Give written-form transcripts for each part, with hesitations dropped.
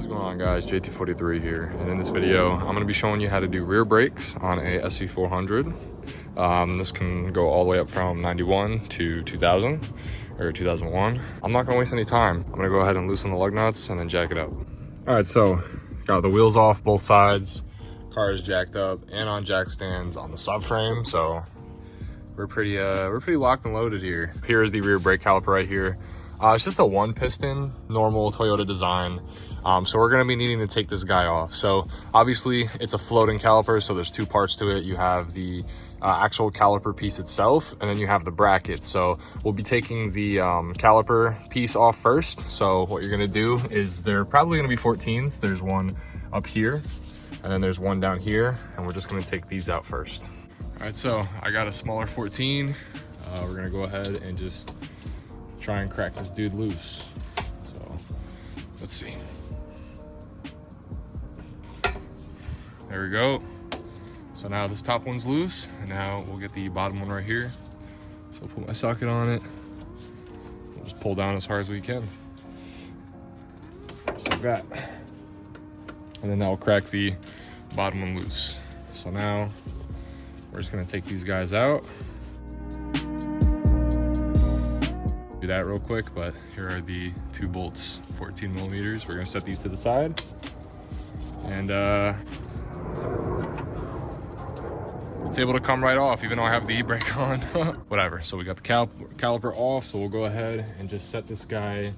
going on, guys? JT43 here, and in this video I'm going to be showing you how to do rear brakes on a SC400. This can go all the way up from 91 to 2000 or 2001. I'm not going to waste any time. I'm going to go ahead and loosen the lug nuts and then jack it up. All right, so got the wheels off both sides, car is jacked up and on jack stands on the subframe, so we're pretty locked and loaded here. Here is the rear brake caliper right here. It's just a one piston, normal Toyota design. So we're gonna be needing to take this guy off. So obviously it's a floating caliper, so there's two parts to it. You have the actual caliper piece itself, and then you have the bracket. So we'll be taking the caliper piece off first. So what you're gonna do is they're probably gonna be 14s. There's one up here, and then there's one down here, and we're just gonna take these out first. All right, so I got a smaller 14. We're gonna go ahead and just try and crack this dude loose. So let's see. There we go. So now this top one's loose, and now we'll get the bottom one right here. So I'll put my socket on it. We'll just pull down as hard as we can. Just like that. And then that will crack the bottom one loose. So now we're just gonna take these guys out. Do that real quick, but here are the two bolts, 14 millimeters. We're gonna set these to the side, and it's able to come right off, even though I have the e-brake on. Whatever. So we got the caliper off, so we'll go ahead and just set this guy.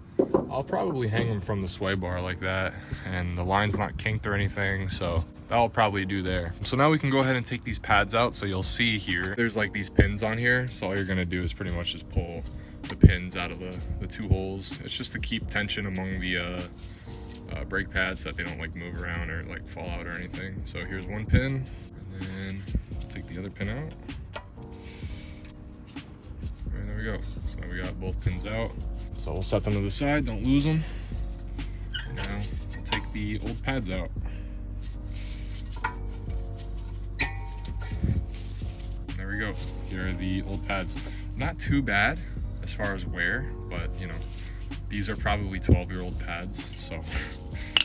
I'll probably hang him from the sway bar like that, and the line's not kinked or anything, so that'll probably do there. So now we can go ahead and take these pads out. So you'll see here, there's like these pins on here. So all you're gonna do is pretty much just pull the pins out of the two holes. It's just to keep tension among the brake pads so that they don't like move around or like fall out or anything. So here's one pin, and then take the other pin out. Right, there we go. So we got both pins out. So we'll set them to the side, don't lose them. And now we'll take the old pads out. There we go. Here are the old pads. Not too bad as far as wear, but you know, these are probably 12-year-old pads, so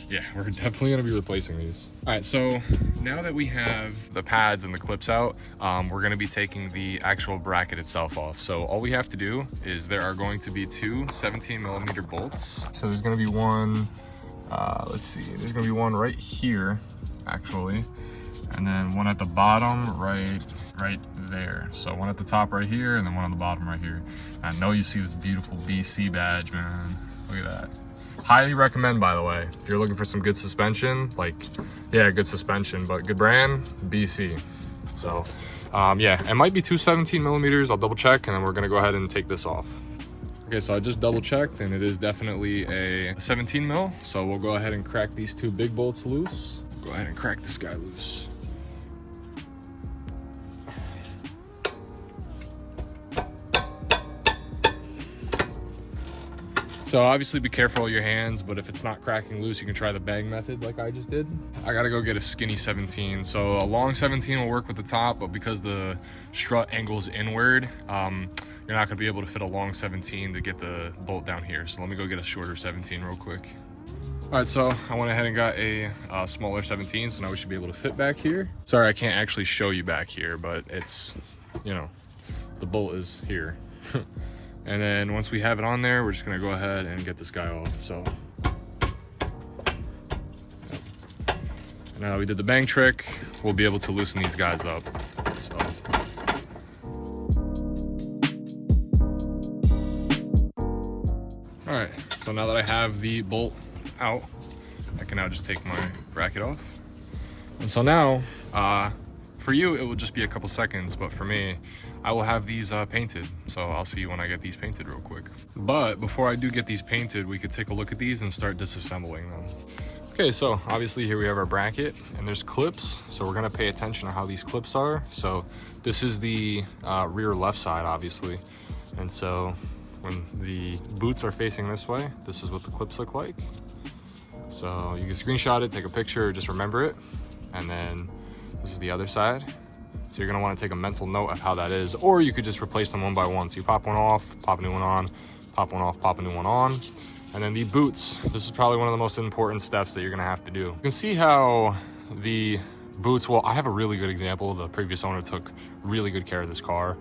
yeah, we're definitely gonna be replacing these. All right, so now that we have the pads and the clips out, we're gonna be taking the actual bracket itself off. So all we have to do is there are going to be two 17 millimeter bolts. So there's gonna be one, let's see, there's gonna be one right here, actually, and then one at the bottom right there. So one at the top right here, and then one on the bottom right here. I know you see this beautiful BC badge, man. Look at that. Highly recommend, by the way, if you're looking for some good suspension, like, yeah, good suspension, but good brand, BC. So yeah, it might be two 17 millimeters. I'll double check, and then we're gonna go ahead and take this off. Okay, so I just double checked, and it is definitely a 17 mil. So we'll go ahead and crack these two big bolts loose. Go ahead and crack this guy loose. So obviously be careful with your hands, but if it's not cracking loose, you can try the bang method like I just did. I gotta go get a skinny 17. So a long 17 will work with the top, but because the strut angles inward, you're not gonna be able to fit a long 17 to get the bolt down here. So let me go get a shorter 17 real quick. All right, so I went ahead and got a smaller 17, so now we should be able to fit back here. Sorry, I can't actually show you back here, but it's, you know, the bolt is here. And then once we have it on there, we're just gonna go ahead and get this guy off. So yep. Now we did the bang trick, we'll be able to loosen these guys up. So all right, so now that I have the bolt out, I can now just take my bracket off. And so now, for you, it will just be a couple seconds, but for me, I will have these painted. So I'll see you when I get these painted real quick. But before I do get these painted, we could take a look at these and start disassembling them. Okay, so obviously here we have our bracket, and there's clips. So we're gonna pay attention to how these clips are. So this is the rear left side, obviously. And so when the boots are facing this way, this is what the clips look like. So you can screenshot it, take a picture, or just remember it. And then this is the other side. So you're gonna wanna take a mental note of how that is, or you could just replace them one by one. So you pop one off, pop a new one on, pop one off, pop a new one on. And then the boots. This is probably one of the most important steps that you're gonna have to do. You can see how the boots, well, I have a really good example. The previous owner took really good care of this car.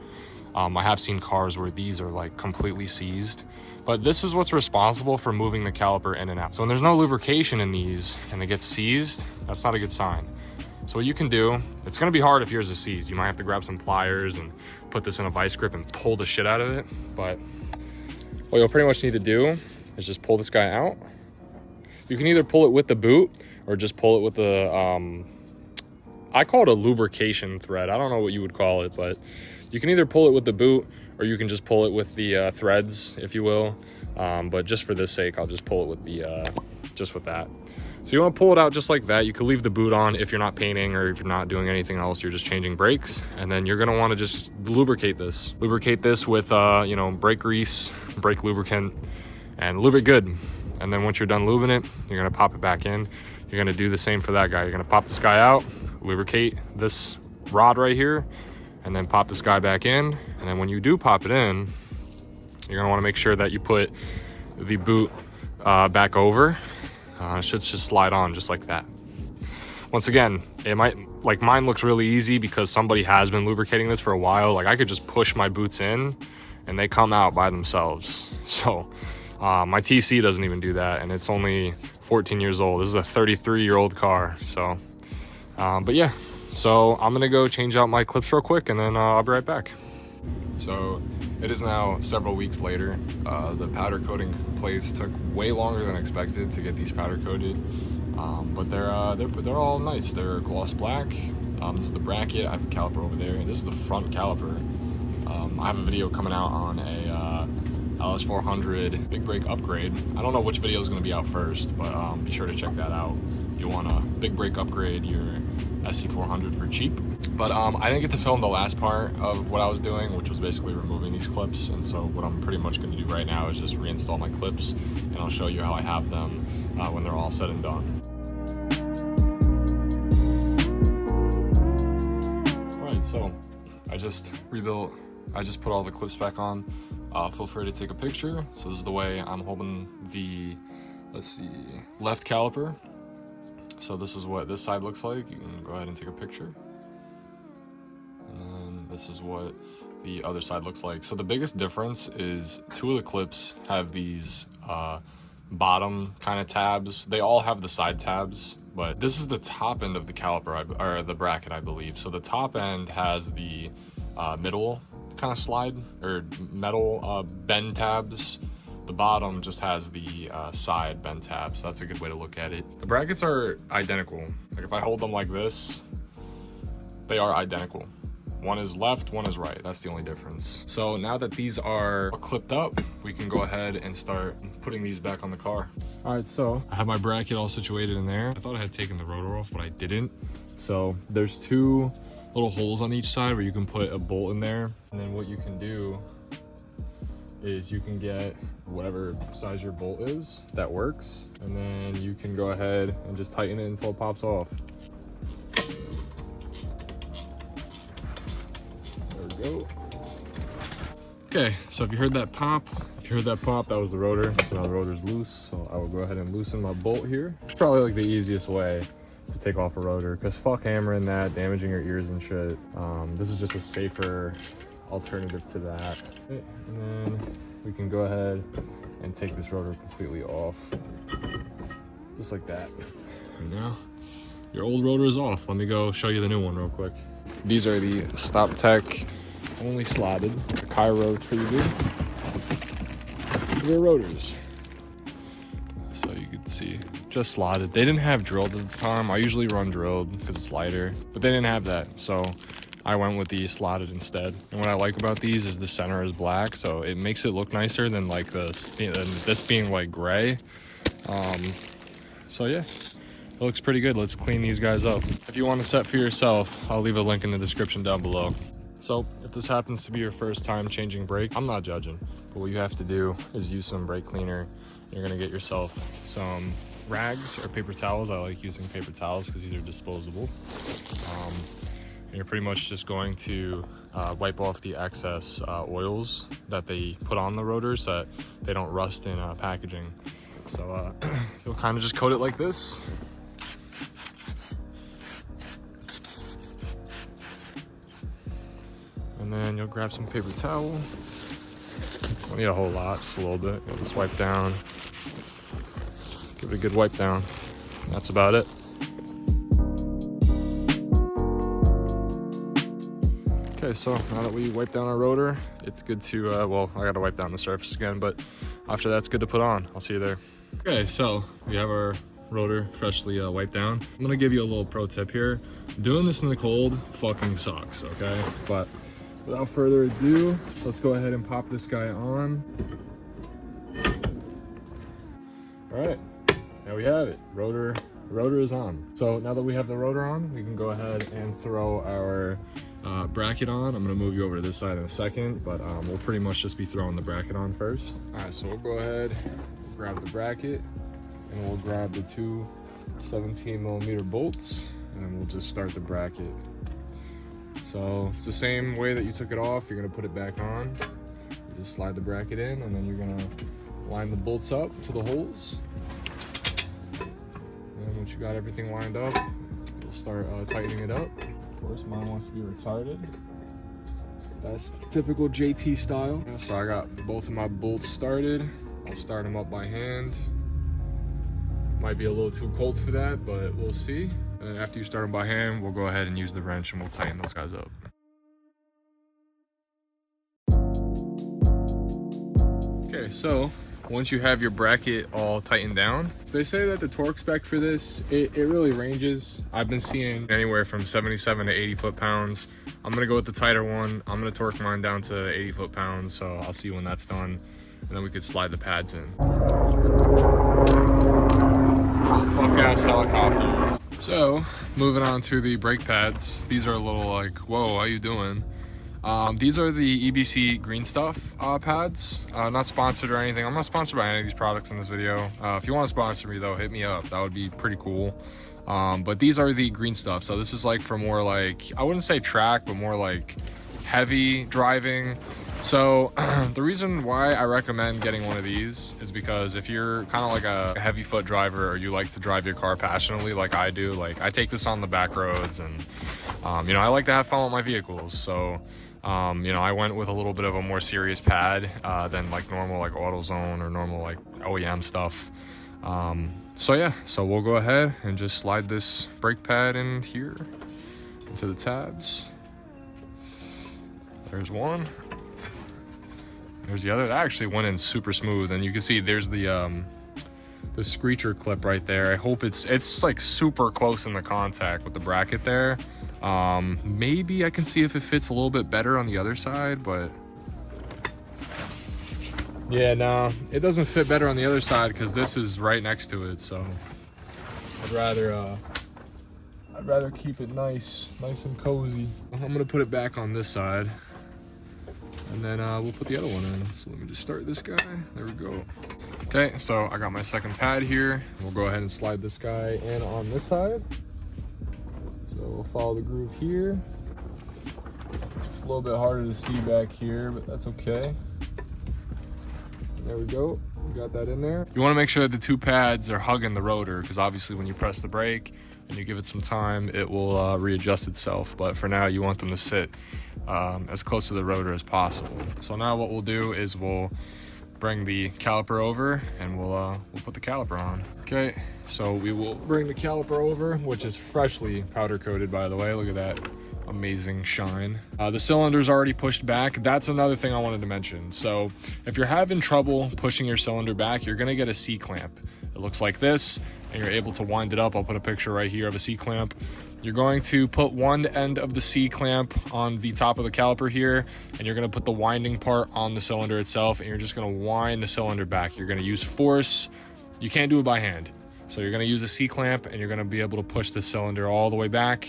I have seen cars where these are like completely seized, but this is what's responsible for moving the caliper in and out. So when there's no lubrication in these and they get seized, that's not a good sign. So what you can do, it's gonna be hard if yours is seized. You might have to grab some pliers and put this in a vice grip and pull the shit out of it. But what you'll pretty much need to do is just pull this guy out. You can either pull it with the boot or just pull it with the, I call it a lubrication thread. I don't know what you would call it, but you can either pull it with the boot or you can just pull it with the threads, if you will. But just for this sake, I'll just pull it with the, just with that. So you want to pull it out just like that. You could leave the boot on if you're not painting or if you're not doing anything else, you're just changing brakes. And then you're going to want to just lubricate this. Lubricate this with, you know, brake grease, brake lubricant, and lube it good. And then once you're done lubing it, you're going to pop it back in. You're going to do the same for that guy. You're going to pop this guy out, lubricate this rod right here, and then pop this guy back in. And then when you do pop it in, you're going to want to make sure that you put the boot back over. It should just slide on just like that. Once again, it might, like mine looks really easy because somebody has been lubricating this for a while. Like I could just push my boots in and they come out by themselves. So my TC doesn't even do that, and it's only 14 years old. This is a 33-year-old car. So, but yeah, so I'm gonna go change out my clips real quick and then I'll be right back. So it is now several weeks later. The powder coating place took way longer than expected to get these powder coated, but they're all nice. They're gloss black. This is the bracket. I have the caliper over there. This is the front caliper. I have a video coming out on a LS400 big brake upgrade. I don't know which video is going to be out first, but be sure to check that out if you want a big brake upgrade your SC400 for cheap. But I didn't get to film the last part of what I was doing, which was basically removing these clips. And so what I'm pretty much going to do right now is just reinstall my clips, and I'll show you how I have them when they're all said and done. All right, so I just put all the clips back on. Feel free to take a picture. So this is the way I'm holding the, let's see, left caliper. So this is what this side looks like. You can go ahead and take a picture. And then this is what the other side looks like. So the biggest difference is two of the clips have these bottom kind of tabs. They all have the side tabs, but this is the top end of the caliper, or the bracket, I believe. So the top end has the middle kind of slide or metal bend tabs. The bottom just has the side bend tabs. So that's a good way to look at it. The brackets are identical. Like if I hold them like this, they are identical. One is left, one is right. That's the only difference. So now that these are clipped up, we can go ahead and start putting these back on the car. All right, so I have my bracket all situated in there. I thought I had taken the rotor off, but I didn't. So there's two little holes on each side where you can put a bolt in there. And then what you can do is you can get whatever size your bolt is that works. And then you can go ahead and just tighten it until it pops off. There we go. Okay, so if you heard that pop, that was the rotor. So now the rotor's loose. So I will go ahead and loosen my bolt here. It's probably like the easiest way to take off a rotor, because fuck hammering that, damaging your ears and shit. This is just a safer alternative to that. Okay, and then we can go ahead and take this rotor completely off, just like that. And now your old rotor is off. Let me go show you the new one real quick. These are the Stop Tech only slotted Cairo retriever rear rotors. So you can see, just slotted. They didn't have drilled at the time. I usually run drilled because it's lighter, but they didn't have that. So I went with the slotted instead. And what I like about these is the center is black, so it makes it look nicer than like this being like gray. So yeah, it looks pretty good. Let's clean these guys up. If you want to set for yourself, I'll leave a link in the description down below. So if this happens to be your first time changing brake, I'm not judging, but what you have to do is use some brake cleaner. You're gonna get yourself some rags or paper towels. I like using paper towels because these are disposable. And you're pretty much just going to wipe off the excess oils that they put on the rotors so that they don't rust in packaging. So you'll kind of just coat it like this. And then you'll grab some paper towel. Don't need a whole lot, just a little bit. You'll just wipe down. Give it a good wipe down. That's about it. Okay, so now that we wiped down our rotor, it's good to, well, I gotta wipe down the surface again, but after that, it's good to put on. I'll see you there. Okay, so we have our rotor freshly wiped down. I'm gonna give you a little pro tip here. Doing this in the cold fucking sucks, okay? But without further ado, let's go ahead and pop this guy on. All right, there we have it. Rotor is on. So now that we have the rotor on, we can go ahead and throw our bracket on. I'm gonna move you over to this side in a second, but we'll pretty much just be throwing the bracket on first. All right, so we'll go ahead, grab the bracket, and we'll grab the two 17mm bolts, and we'll just start the bracket. So it's the same way that you took it off. You're gonna put it back on. You just slide the bracket in, and then you're gonna line the bolts up to the holes. And once you got everything lined up, you'll start tightening it up. Of course, mine wants to be retarded. That's typical JT style. So I got both of my bolts started. I'll start them up by hand. Might be a little too cold for that, but we'll see. And then after you start them by hand, we'll go ahead and use the wrench and we'll tighten those guys up. Okay, so once you have your bracket all tightened down, they say that the torque spec for this, it really ranges. I've been seeing anywhere from 77 to 80 foot-pounds. I'm gonna go with the tighter one. I'm gonna torque mine down to 80 foot-pounds, so I'll see when that's done. And then we could slide the pads in. Fuck-ass helicopter. So, moving on to the brake pads. These are a little like, whoa, how you doing? These are the EBC green stuff pads. Not sponsored or anything. I'm not sponsored by any of these products in this video. If you want to sponsor me though, hit me up. That would be pretty cool. But these are the green stuff. So this is like for more like, I wouldn't say track, but more like heavy driving. So the reason why I recommend getting one of these is because if you're kind of like a heavy foot driver or you like to drive your car passionately like I do, like I take this on the back roads and, you know, I like to have fun with my vehicles. So, you know, I went with a little bit of a more serious pad than like normal like AutoZone or normal like OEM stuff. So yeah, so we'll go ahead and just slide this brake pad in here into the tabs. There's one. There's the other. That actually went in super smooth, and you can see there's the screecher clip right there. I hope it's like super close in the contact with the bracket there. Maybe I can see if it fits a little bit better on the other side, but yeah, no, it doesn't fit better on the other side because this is right next to it. So I'd rather keep it nice and cozy. I'm gonna put it back on this side. And then we'll put the other one in. So let me just start this guy. There we go. Okay, so I got my second pad here. We'll go ahead and slide this guy in on this side. So we'll follow the groove here. It's a little bit harder to see back here, but that's okay. There we go. We got that in there. You want to make sure that the two pads are hugging the rotor, because obviously when you press the brake and you give it some time, it will readjust itself. But for now, you want them to sit as close to the rotor as possible. So now what we'll do is we'll bring the caliper over and we'll put the caliper on. Okay, so we will bring the caliper over, which is freshly powder coated, by the way. Look at that amazing shine. The cylinder's already pushed back. That's another thing I wanted to mention. So if you're having trouble pushing your cylinder back, you're gonna get a C-clamp. It looks like this, and you're able to wind it up. I'll put a picture right here of a C-clamp. You're going to put one end of the C-clamp on the top of the caliper here, and you're gonna put the winding part on the cylinder itself, and you're just gonna wind the cylinder back. You're gonna use force. You can't do it by hand. So you're gonna use a C-clamp, and you're gonna be able to push the cylinder all the way back.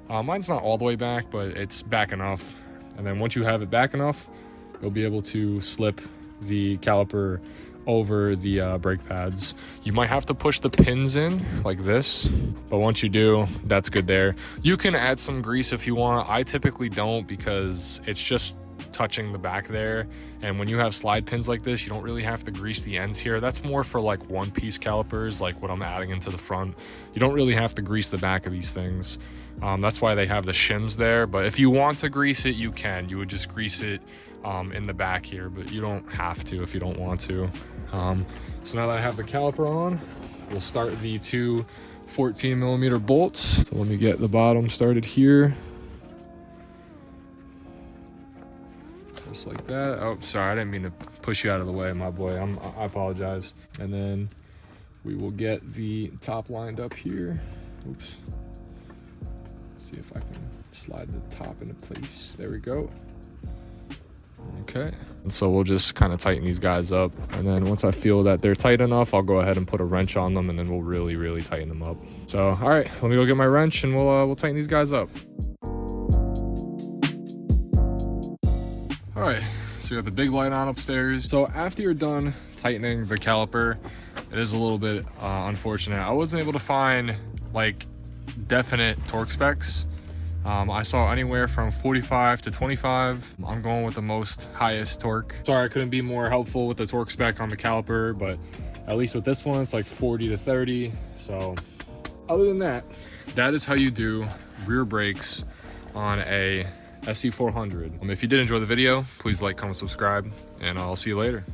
Mine's not all the way back, but it's back enough. And then once you have it back enough, you'll be able to slip the caliper over the brake pads. You might have to push the pins in like this, but once you do, that's good there. You can add some grease if you want. I typically don't because it's just touching the back there, and when you have slide pins like this, you don't really have to grease the ends here. That's more for like one-piece calipers, like what I'm adding into the front. You don't really have to grease the back of these things. That's why they have the shims there, but if you want to grease it, you can. You would just grease it in the back here, but you don't have to if you don't want to. So now that I have the caliper on, we'll start the two 14mm bolts. So let me get the bottom started here. Just like that. Oh, sorry, I didn't mean to push you out of the way, my boy. I apologize. And then we will get the top lined up here. Oops. See if I can slide the top into place. There we go. Okay. And so we'll just kind of tighten these guys up. And then once I feel that they're tight enough, I'll go ahead and put a wrench on them, and then we'll really, really tighten them up. So, all right, let me go get my wrench and we'll tighten these guys up. All right, so you got the big light on upstairs. So after you're done tightening the caliper, it is a little bit unfortunate. I wasn't able to find like definite torque specs. I saw anywhere from 45 to 25. I'm going with the most highest torque. Sorry, I couldn't be more helpful with the torque spec on the caliper, but at least with this one, it's like 40 to 30. So other than that, that is how you do rear brakes on a SC400. If you did enjoy the video, please like, comment, subscribe, and I'll see you later.